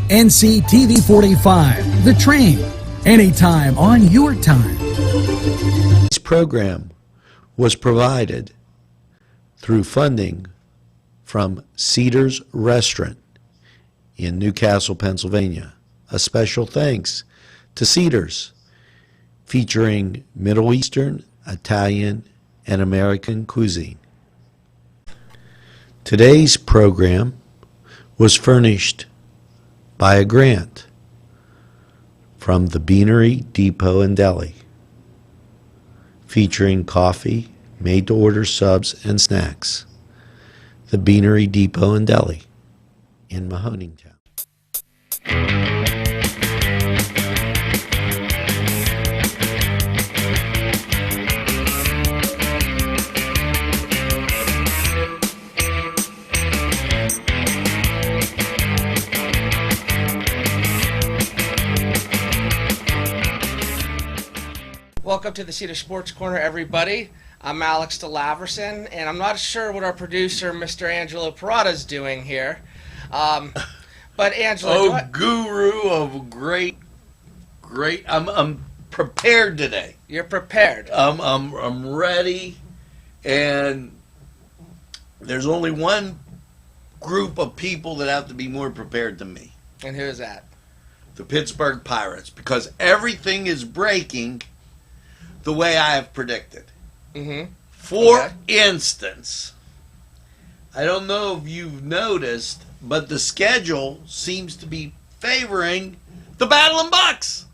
NCTV45, The Train, anytime on your time. This program was provided through funding from Cedars Restaurant in Newcastle, Pennsylvania. A special thanks to Cedars, featuring Middle Eastern, Italian, and American cuisine. Today's program was furnished by a grant from the Beanery Depot and Deli, featuring coffee, made-to-order subs, and snacks. The Beanery Depot and Deli in Mahoningtown. Welcome to the Cedars Sports Corner, everybody. I'm Alex DeLaverson, and I'm not sure what our producer, Mr. Angelo Parada, is doing here. But Angelo, guru of great! I'm prepared today. You're prepared. I'm ready, and there's only one group of people that have to be more prepared than me. And who is that? The Pittsburgh Pirates, because everything is breaking the way I have predicted. Mm-hmm. For instance, I don't know if you've noticed, but the schedule seems to be favoring the Battling Bucks.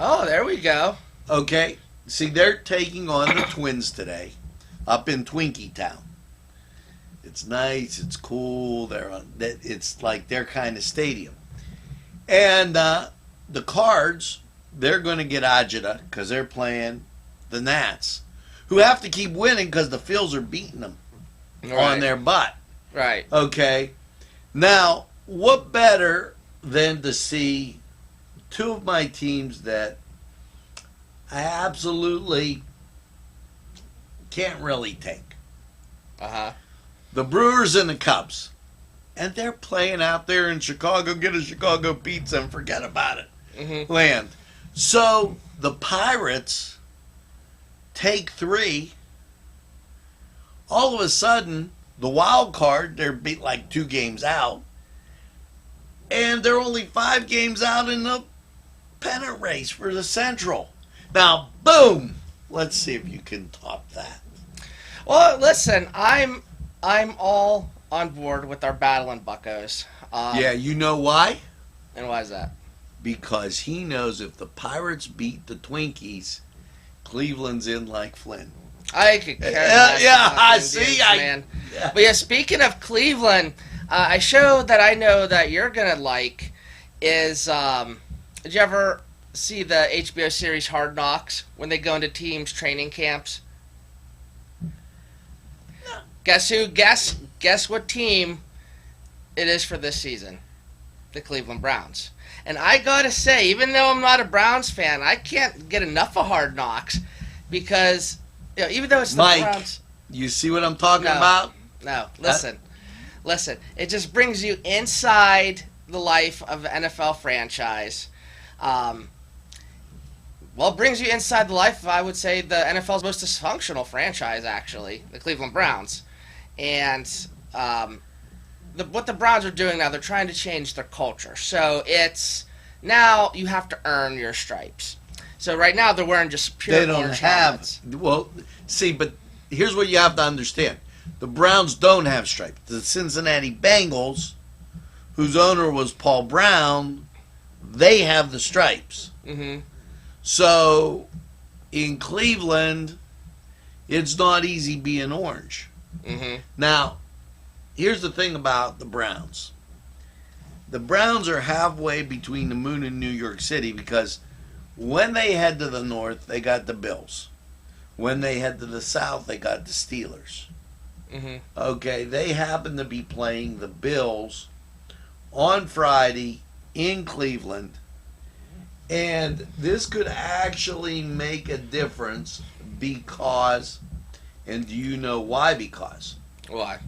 Oh, there we go. Okay. See, they're taking on the Twins today up in Twinkie Town. It's nice. It's cool. It's like their kind of stadium. And the Cards, they're going to get agita because they're playing the Nats, who have to keep winning because the Phils are beating them on their butt. Right. Okay. Now, what better than to see two of my teams that I absolutely can't really take? Uh-huh. The Brewers and the Cubs. And they're playing out there in Chicago. Get a Chicago pizza and forget about it. Mm-hmm. Land. So the Pirates take 3. All of a sudden, the wild card, they're beat like 2 games out. And they're only 5 games out in the pennant race for the Central. Now, boom! Let's see if you can top that. Well, listen, I'm all on board with our Battling Buccos. Yeah, you know why? And why is that? Because he knows if the Pirates beat the Twinkies, Cleveland's in like Flynn. I could care less. I see. Man. But yeah, speaking of Cleveland, a show that I know that you're gonna like is. Did you ever see the HBO series Hard Knocks when they go into teams' training camps? No. Guess who? Guess what team it is for this season? The Cleveland Browns. And I gotta say, even though I'm not a Browns fan, I can't get enough of Hard Knocks because, you know, even though it's the Browns. You see what I'm talking about? No, listen. It just brings you inside the life of an NFL franchise. Well, it brings you inside the life of, I would say, the NFL's most dysfunctional franchise, actually, the Cleveland Browns. And what the Browns are doing now, they're trying to change their culture. So it's now you have to earn your stripes. So right now they're wearing just pure orange helmets. Well, see, but here's what you have to understand. The Browns don't have stripes. The Cincinnati Bengals, whose owner was Paul Brown, they have the stripes. Mm-hmm. So in Cleveland, it's not easy being orange. Mm-hmm. Now, here's the thing about the Browns. The Browns are halfway between the moon and New York City because when they head to the north, they got the Bills. When they head to the south, they got the Steelers. Mm-hmm. Okay, they happen to be playing the Bills on Friday in Cleveland. And this could actually make a difference because, and do you know why? Because why?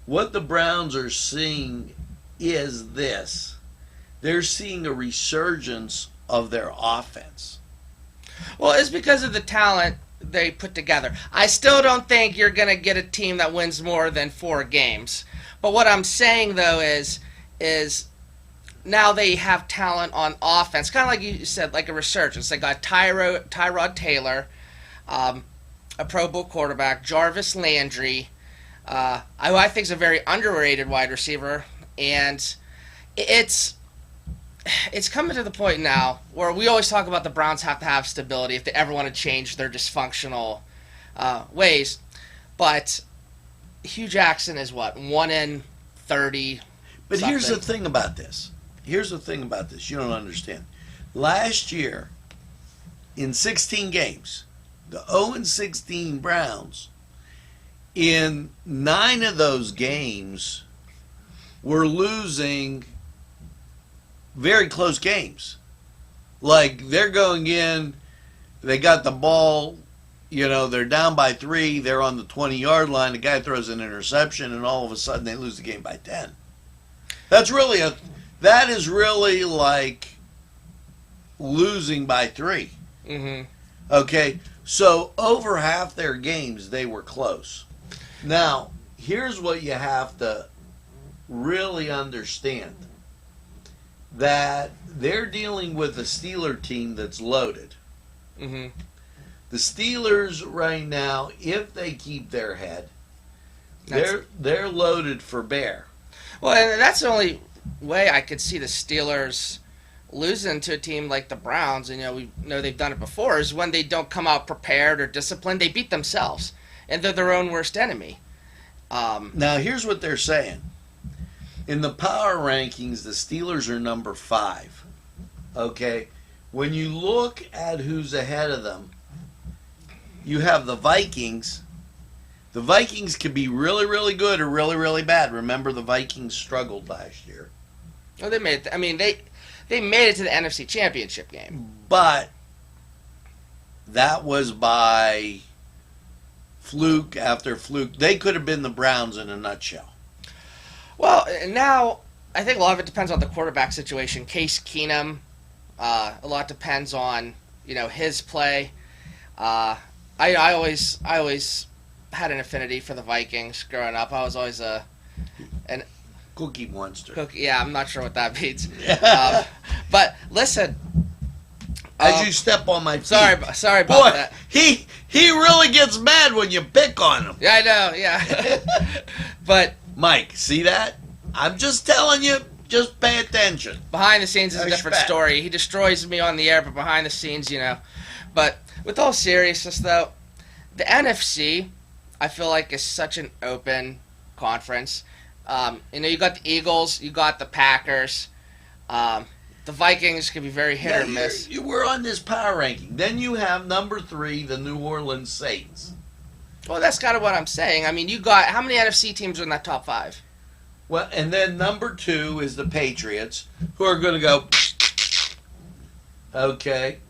What the Browns are seeing is this. They're seeing a resurgence of their offense. Well, it's because of the talent they put together. I still don't think you're going to get a team that wins more than 4 games. But what I'm saying, though, is now they have talent on offense. Kind of like you said, like a resurgence. They got Tyrod Taylor, a Pro Bowl quarterback, Jarvis Landry. I think is a very underrated wide receiver. And it's coming to the point now where we always talk about the Browns have to have stability if they ever want to change their dysfunctional ways. But Hugh Jackson is what, 1 in 30. But something. here's the thing about this. You don't understand. Last year, in 16 games, the 0-16 Browns, in 9 of those games, were losing very close games. Like, they're going in, they got the ball, they're down by 3, they're on the 20-yard line, the guy throws an interception, and all of a sudden they lose the game by 10. That is really like losing by 3. Mm-hmm. Okay, so over half their games, they were close. Now, here's what you have to really understand. That they're dealing with a Steeler team that's loaded. Mm-hmm. The Steelers right now, if they keep their head, they're loaded for bear. Well, and that's the only way I could see the Steelers losing to a team like the Browns, and we know they've done it before, is when they don't come out prepared or disciplined. They beat themselves, and they're their own worst enemy. Now, here's what they're saying. In the power rankings, the Steelers are number 5. Okay? When you look at who's ahead of them, you have the Vikings. The Vikings could be really, really good or really, really bad. Remember, the Vikings struggled last year. Oh, they made it. They made it to the NFC Championship game. But that was by fluke after fluke. They could have been the Browns in a nutshell. Well, now I think a lot of it depends on the quarterback situation. Case Keenum, a lot depends on his play. I always had an affinity for the Vikings growing up. I was always an Cookie monster. cookie. Yeah, I'm not sure what that means. But listen, as you step on my feet. Sorry about Boy, that. He really gets mad when you pick on him. Yeah, I know. Yeah, but. Mike, see that? I'm just telling you, just pay attention. Behind the scenes is a different Respect. story. He destroys me on the air, but behind the scenes, But with all seriousness, though, the NFC, I feel like, is such an open conference. You got the Eagles, you got the Packers. The Vikings can be very hit or miss. We're on this power ranking. Then you have number 3, the New Orleans Saints. Well, that's kind of what I'm saying. I mean, you got how many NFC teams are in that top 5? Well, and then number 2 is the Patriots, who are going to go, okay.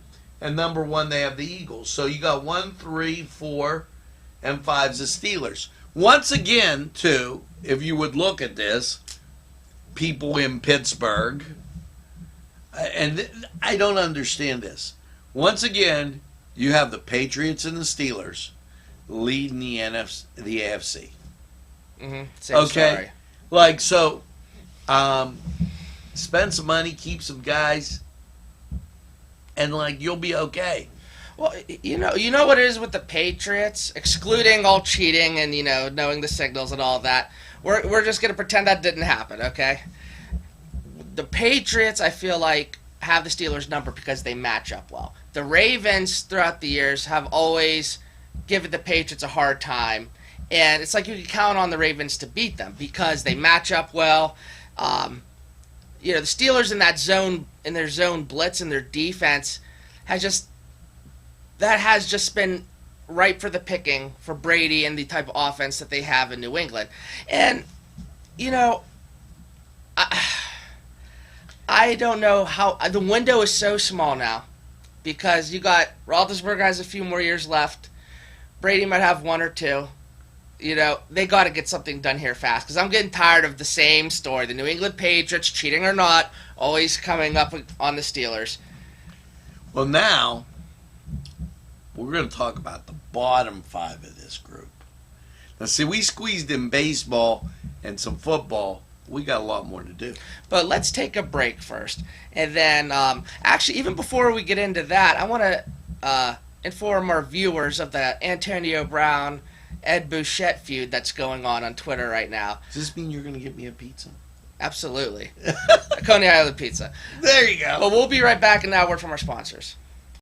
And number 1, they have the Eagles. So you got 1, 3, 4, and 5's the Steelers. Once again, too, if you would look at this, people in Pittsburgh, and I don't understand this. Once again, you have the Patriots and the Steelers leading the AFC. Mm-hmm. Same Okay. story. Like, so, spend some money, keep some guys, and, you'll be okay. Well, you know what it is with the Patriots, excluding all cheating and, knowing the signals and all that. We're just going to pretend that didn't happen, okay? The Patriots, I feel like, have the Steelers' number because they match up well. The Ravens, throughout the years, have always given the Patriots a hard time. And it's like you can count on the Ravens to beat them because they match up well. The Steelers in their zone blitz and their defense has just been ripe for the picking for Brady and the type of offense that they have in New England. And, I don't know how the window is so small now because you got Roethlisberger has a few more years left. Brady might have 1 or 2. they got to get something done here fast because I'm getting tired of the same story. The New England Patriots, cheating or not, always coming up on the Steelers. Well, now we're going to talk about the bottom 5 of this group. Now, see, we squeezed in baseball and some football. We got a lot more to do. But let's take a break first. And then, actually, even before we get into that, I want to inform our viewers of the Antonio Brown, Ed Bouchette feud that's going on Twitter right now. Does this mean you're going to get me a pizza? Absolutely. A Coney Island pizza. There you go. But we'll be right back, and now a word from our sponsors.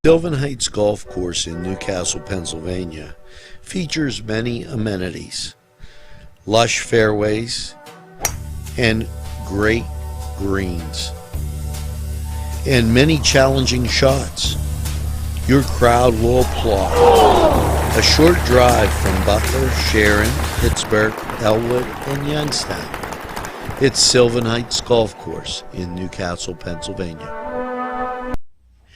Sylvan Heights Golf Course in Newcastle, Pennsylvania features many amenities, lush fairways, and great greens, and many challenging shots. Your crowd will applaud. A short drive from Butler, Sharon, Pittsburgh, Elwood, and Youngstown. It's Sylvan Heights Golf Course in Newcastle, Pennsylvania.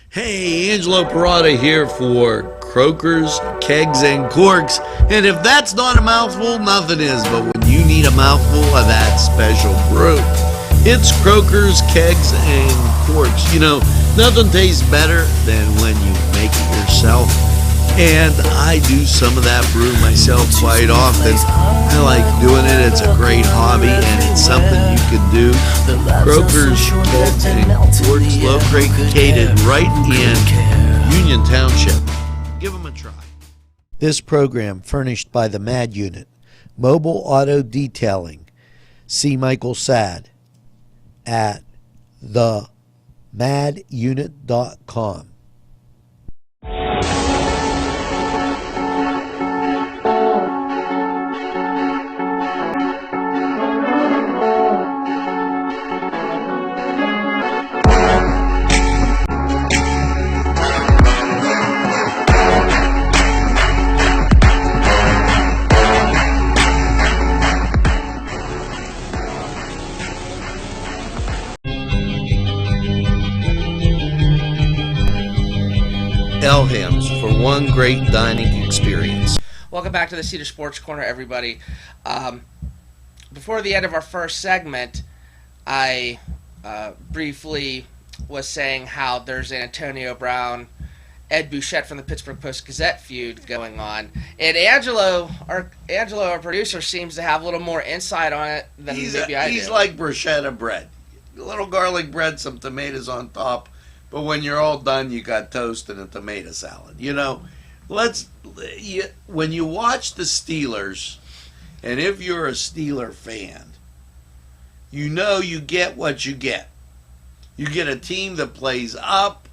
Hey, Angelo Parada here for Croakers, Kegs, and Corks. And if that's not a mouthful, nothing is. But when you need a mouthful of that special brew, it's Croakers, Kegs, and Corks. Nothing tastes better than when you make it yourself. And I do some of that brew myself quite often. I like doing it. It's a great hobby, and it's something you can do. Croakers, Kegs, and Corks, located right in Union Township. Give them a try. This program furnished by the MAD Unit, Mobile Auto Detailing. See Michael Sad at themadunit.com. Elham's for one great dining experience. Welcome back to the Cedars Sports Corner, everybody. Before the end of our first segment, I briefly was saying how there's an Antonio Brown, Ed Bouchette from the Pittsburgh Post-Gazette feud going on. And Angelo, our producer, seems to have a little more insight on it than maybe I do. He's like bruschetta bread. A little garlic bread, some tomatoes on top. But when you're all done, you got toast and a tomato salad. When you watch the Steelers, and if you're a Steeler fan, you get what you get. You get a team that plays up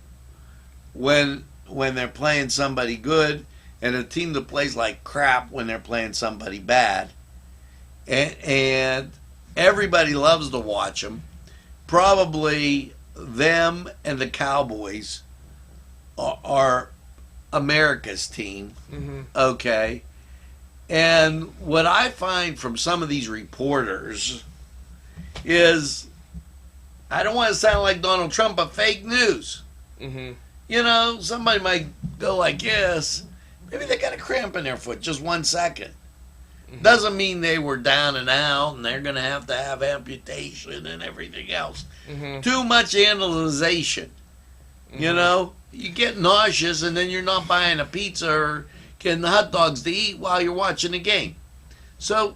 when they're playing somebody good, and a team that plays like crap when they're playing somebody bad. And everybody loves to watch them. Probably them and the Cowboys are America's team. Mm-hmm. Okay. And what I find from some of these reporters is, I don't want to sound like Donald Trump, but fake news. Mm-hmm. Somebody might go like this. Maybe they got a cramp in their foot, just 1 second. Mm-hmm. Doesn't mean they were down and out and they're going to have amputation and everything else. Mm-hmm. Too much analyzation. Mm-hmm. You get nauseous and then you're not buying a pizza or getting hot dogs to eat while you're watching the game. So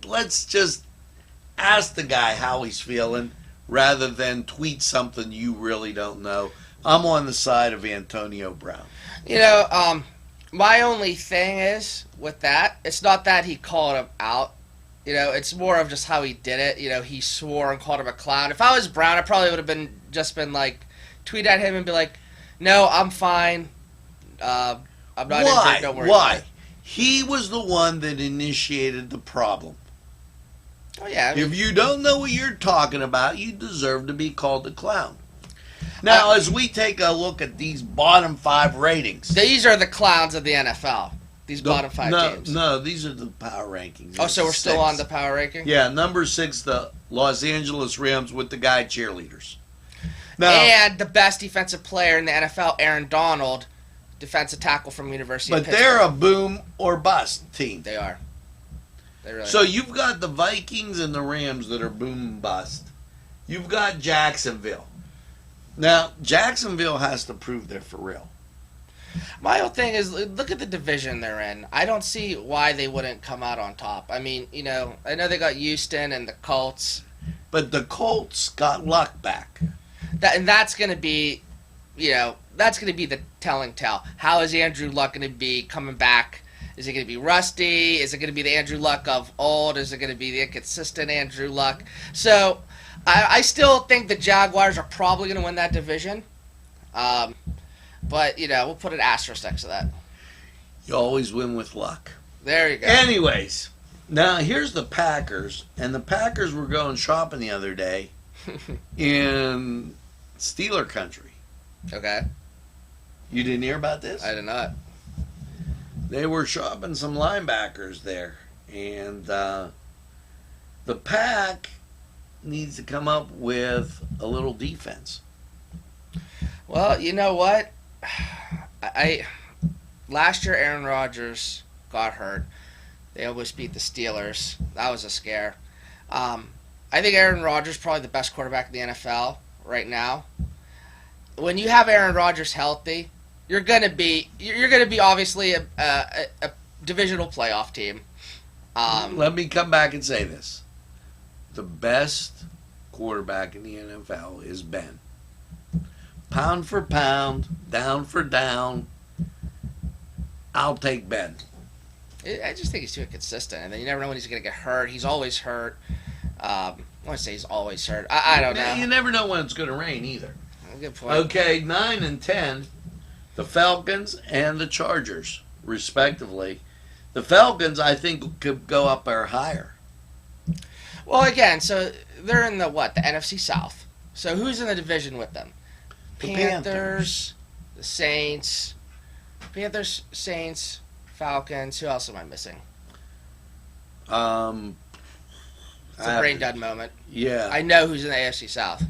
let's just ask the guy how he's feeling rather than tweet something you really don't know. I'm on the side of Antonio Brown. My only thing is with that, it's not that he called him out. It's more of just how he did it. He swore and called him a clown. If I was Brown, I probably would have been like, tweet at him and be like, "No, I'm fine. I'm not injured. Don't worry." Why? He was the one that initiated the problem. Oh yeah. If you don't know what you're talking about, you deserve to be called a clown. Now, as we take a look at these bottom 5 ratings, these are the clowns of the NFL. These bottom 5 teams. No, these are the power rankings. Oh, so we're still on the power ranking? Yeah, number 6, the Los Angeles Rams with the guy cheerleaders. Now, and the best defensive player in the NFL, Aaron Donald, defensive tackle from University But of Pittsburgh. they're a boom or bust team. They are. They really So are. you've got the Vikings and the Rams that are boom and bust. You've got Jacksonville. Now, Jacksonville has to prove they're for real. My whole thing is, look at the division they're in. I don't see why they wouldn't come out on top. I mean, I know they got Houston and the Colts. But the Colts got luck back. That's going to be, that's going to be the telling tale. How is Andrew Luck going to be coming back? Is it going to be rusty? Is it going to be the Andrew Luck of old? Is it going to be the inconsistent Andrew Luck? So, I still think the Jaguars are probably going to win that division. But, we'll put an asterisk next to that. You always win with luck. There you go. Anyways, now here's the Packers. And the Packers were going shopping the other day in Steeler country. Okay. You didn't hear about this? I did not. They were shopping some linebackers there. And the Pack needs to come up with a little defense. Well, you know what? Last year Aaron Rodgers got hurt. They almost beat the Steelers. That was a scare. I think Aaron Rodgers is probably the best quarterback in the NFL right now. When you have Aaron Rodgers healthy, you're gonna be obviously a divisional playoff team. Let me come back and say this: the best quarterback in the NFL is Ben. Pound for pound, down for down, I'll take Ben. I just think he's too inconsistent, and then you never know when he's going to get hurt. He's always hurt. I want to say he's always hurt. I don't know. You never know when it's going to rain either. Good point. Okay, 9 and 10, the Falcons and the Chargers, respectively. The Falcons, I think, could go up or higher. Well, again, so they're in the NFC South. So who's in the division with them? The Panthers, the Saints, Falcons. Who else am I missing? It's a brain dead moment. Yeah. I know who's in the AFC South.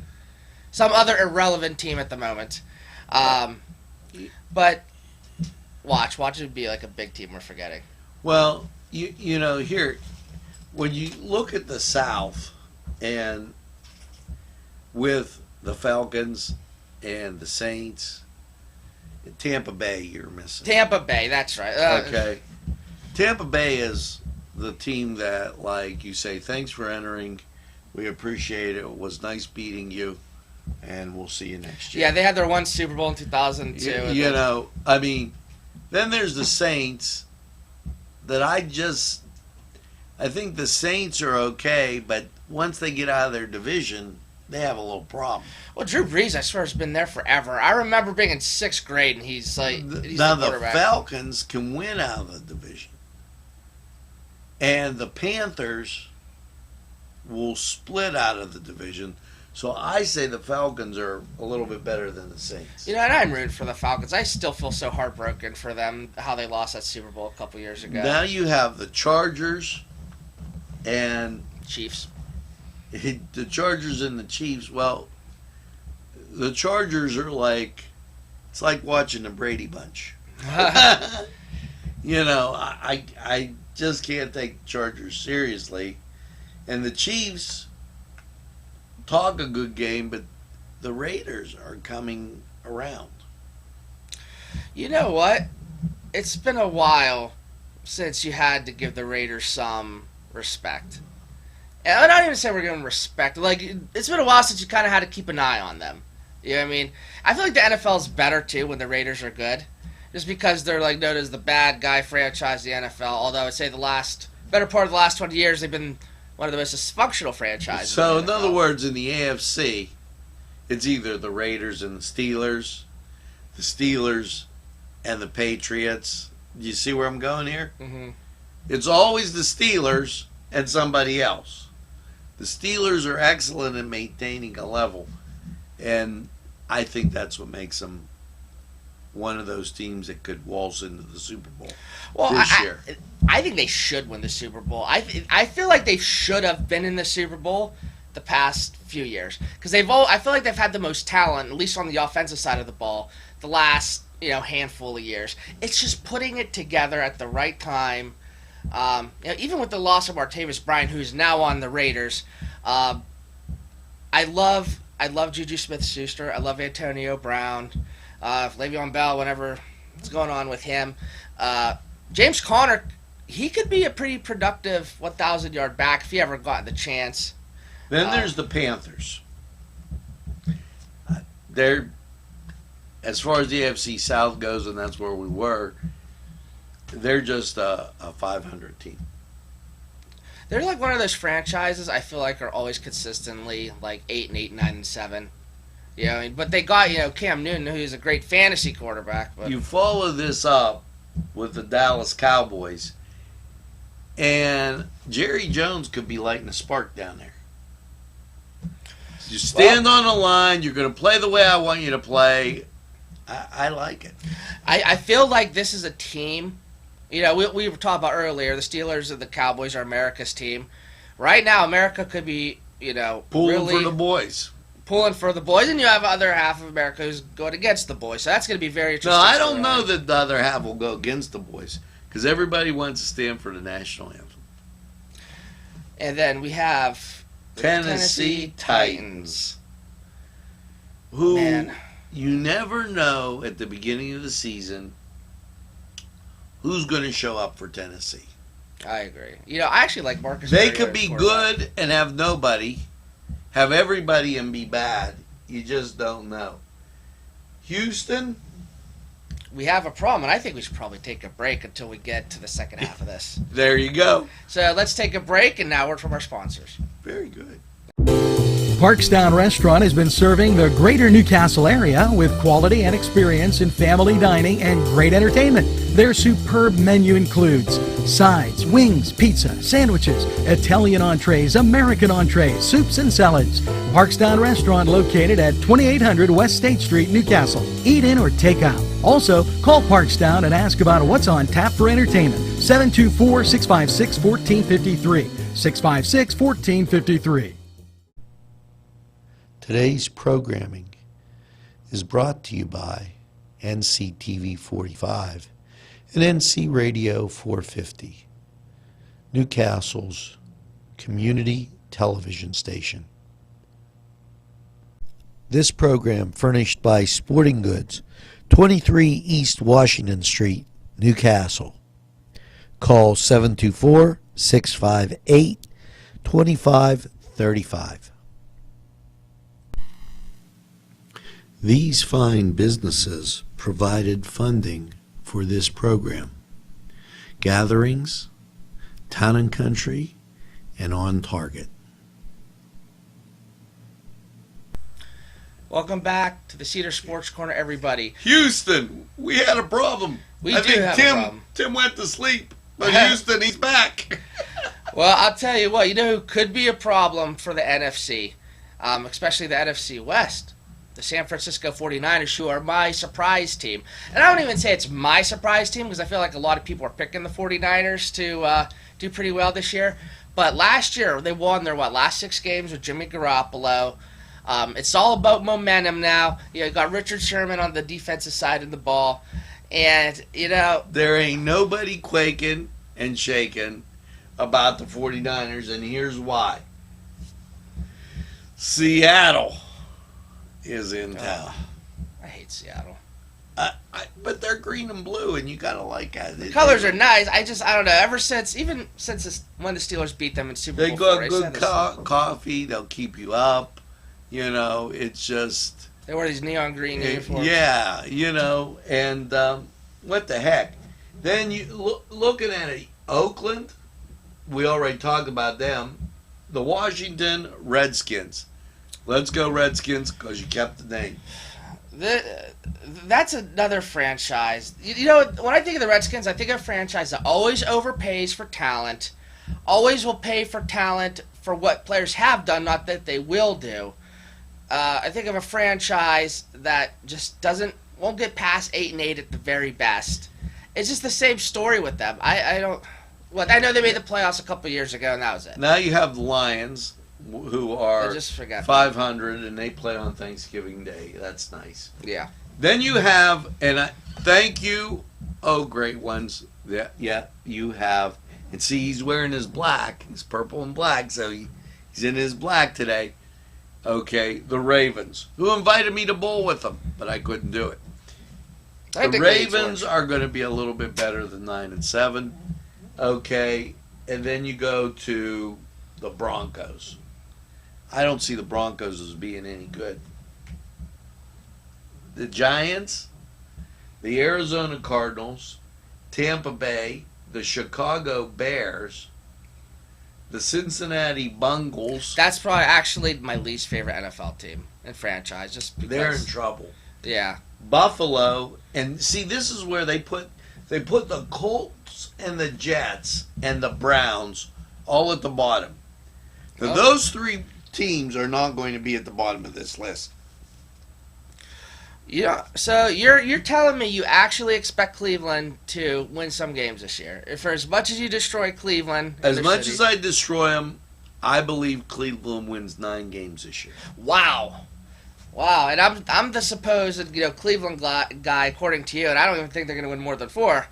Some other irrelevant team at the moment. But watch it would be like a big team we're forgetting. Well, here, when you look at the South and with the Falcons and the Saints, and Tampa Bay, you're missing. Tampa Bay, that's right. Okay. Tampa Bay is the team that, like, you say, thanks for entering. We appreciate it. It was nice beating you, and we'll see you next year. Yeah, they had their one Super Bowl in 2002. Then there's the Saints that I think the Saints are okay, but once they get out of their division, they have a little problem. Well, Drew Brees, I swear, has been there forever. I remember being in 6th grade, and he's now the the quarterback. Falcons can win out of the division, and the Panthers will split out of the division. So I say the Falcons are a little bit better than the Saints. And I'm rooting for the Falcons. I still feel so heartbroken for them, how they lost that Super Bowl a couple years ago. Now you have the Chargers and Chiefs. the Chargers and the Chiefs. Well, the Chargers are it's like watching the Brady Bunch. I just can't take the Chargers seriously. And the Chiefs talk a good game, but the Raiders are coming around. You know what? It's been a while since you had to give the Raiders some respect. And I'm not even saying we're giving respect. It's been a while since you kind of had to keep an eye on them. You know what I mean? I feel like the NFL is better, too, when the Raiders are good. Just because they're, known as the bad guy franchise of the NFL. Although I would say better part of the last 20 years, they've been one of the most dysfunctional franchises. So, in in other words, in the AFC, it's either the Raiders and the Steelers and the Patriots. Do you see where I'm going here? Mm-hmm. It's always the Steelers and somebody else. The Steelers are excellent in maintaining a level, and I think that's what makes them one of those teams that could waltz into the Super Bowl this year. I think they should win the Super Bowl. I feel like they should have been in the Super Bowl the past few years because I feel like they've had the most talent, at least on the offensive side of the ball, the last handful of years. It's just putting it together at the right time. Even with the loss of Martavis Bryant, who's now on the Raiders, I love Juju Smith-Schuster. I love Antonio Brown, Le'Veon Bell. Whenever what's going on with him, James Conner, he could be a pretty productive 1,000-yard back if he ever got the chance. Then there's the Panthers. They're, as far as the AFC South goes, and that's where we were, they're just a 500 team. They're like one of those franchises I feel like are always consistently like 8-8, 9-7. But they got Cam Newton, who's a great fantasy quarterback. But You follow this up with the Dallas Cowboys, and Jerry Jones could be lighting a spark down there. You stand on the line. You're going to play the way I want you to play. I like it. I feel like this is a team. We were talking about earlier, the Steelers and the Cowboys are America's team. Right now, America could be, Pulling for the boys. Pulling for the boys, and you have other half of America who's going against the boys. So that's going to be very interesting. No, I don't know that the other half will go against the boys because everybody wants to stand for the national anthem. And then we have Tennessee Titans, who Man. you never know at the beginning of the season who's going to show up for Tennessee. I agree. I actually like Marcus. They Mariota could be quarterback. good and have nobody, have everybody and be bad. You just don't know. Houston, We have a problem, and I think we should probably take a break until we get to the second half of this. there you go. So let's take a break, and now word from our sponsors. Very good. Parkstown Restaurant has been serving the greater Newcastle area with quality and experience in family dining and great entertainment. Their superb menu includes sides, wings, pizza, sandwiches, Italian entrees, American entrees, soups, and salads. Parkstown Restaurant located at 2800 West State Street, Newcastle. Eat in or take out. Also, call Parkstown and ask about what's on tap for entertainment. 724-656-1453. 656-1453. Today's programming is brought to you by NCTV45 and NC Radio 450, Newcastle's community television station. This program furnished by Sporting Goods, 23 East Washington Street, Newcastle. Call 724-658-2535. These fine businesses provided funding for this program. Gatherings, Town and Country, and On Target. Welcome back to the Cedars Sports Corner, everybody. Houston, we had a problem. I think have a problem. Tim went to sleep, but Houston, he's back. Well, I'll tell you what, who could be a problem for the NFC, especially the NFC West? The San Francisco 49ers, who are my surprise team. And I don't even say it's my surprise team because I feel like a lot of people are picking the 49ers to do pretty well this year. But last year, they won their, last 6 games with Jimmy Garoppolo. It's all about momentum now. You got Richard Sherman on the defensive side of the ball. And, there ain't nobody quaking and shaking about the 49ers, and here's why. Seattle is in town. I hate Seattle. But they're green and blue, and you gotta like it. The colors are nice. I don't know. Ever since, when the Steelers beat them in Super They Bowl got IV, good coffee. They'll keep you up. It's just. They wear these neon green uniforms. Yeah, and what the heck? Then you looking at it, Oakland. We already talked about them. The Washington Redskins. Let's go Redskins because you kept the name. That's another franchise. When I think of the Redskins, I think of a franchise that always overpays for talent, always will pay for talent for what players have done, not that they will do. I think of a franchise that just won't get past 8-8 at the very best. It's just the same story with them. I know they made the playoffs a couple years ago, and that was it. Now you have the Lions, who are I just forgot 500, and they play on Thanksgiving Day. That's nice. Yeah. Then you have, thank you, oh, great ones. Yeah, you have, and see, he's wearing his black. He's purple and black, so he's in his black today. Okay, the Ravens, who invited me to bowl with them, but I couldn't do it. The Ravens are going to be a little bit better than 9-7. Okay, and then you go to the Broncos. I don't see the Broncos as being any good. The Giants, the Arizona Cardinals, Tampa Bay, the Chicago Bears, the Cincinnati Bengals. That's probably actually my least favorite NFL team and franchise, just because They're in trouble. Yeah. Buffalo, and see, this is where they put the Colts and the Jets and the Browns all at the bottom. Now, those three teams are not going to be at the bottom of this list. Yeah. So you're telling me you actually expect Cleveland to win some games this year? For as much as you destroy Cleveland, as much as I destroy them, I believe Cleveland wins 9 games this year. Wow. And I'm the supposed Cleveland guy according to you, and I don't even think they're going to win more than 4.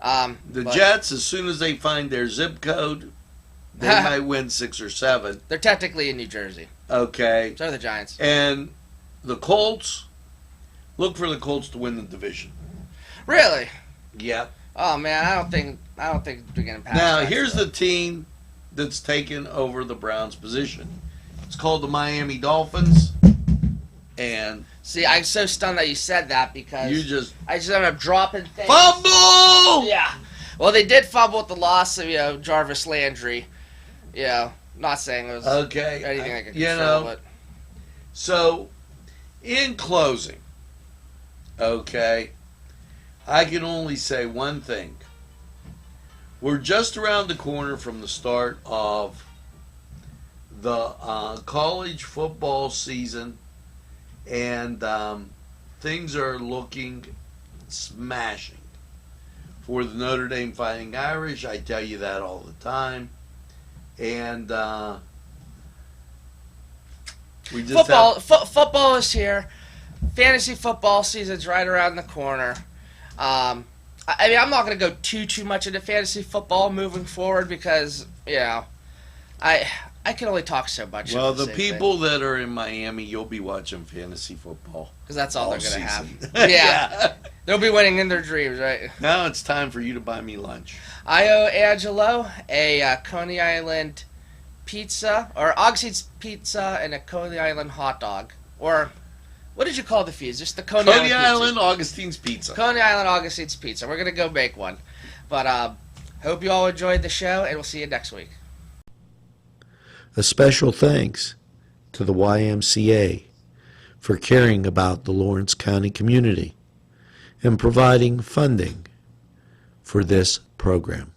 The Jets, as soon as they find their zip code, they might win 6 or 7. They're technically in New Jersey. Okay. So are the Giants. And the Colts, look for the Colts to win the division. Really? Yep. Oh man, I don't think they're going to pass. Now here's the team that's taken over the Browns' position. It's called the Miami Dolphins. And see, I'm so stunned that you said that because I just ended up dropping things. Fumble! Yeah. Well, they did fumble with the loss of Jarvis Landry. Not saying it was anything I could control, but so in closing, I can only say one thing. We're just around the corner from the start of the college football season. And things are looking smashing for the Notre Dame Fighting Irish. I tell you that all the time. And we just football is here. Fantasy football season's right around the corner. I mean, I'm not going to go too much into fantasy football moving forward because I can only talk so much. Well, the people that are in Miami, you'll be watching fantasy football. Because that's all they're going to have. Yeah. They'll be winning in their dreams, right? Now it's time for you to buy me lunch. I owe Angelo a Coney Island pizza, or Augustine's pizza, and a Coney Island hot dog. Or, what did you call the fees? Just the Coney Island Augustine's pizza. Coney Island Augustine's pizza. We're going to go make one. But hope you all enjoyed the show, and we'll see you next week. A special thanks to the YMCA for caring about the Lawrence County community and providing funding for this program.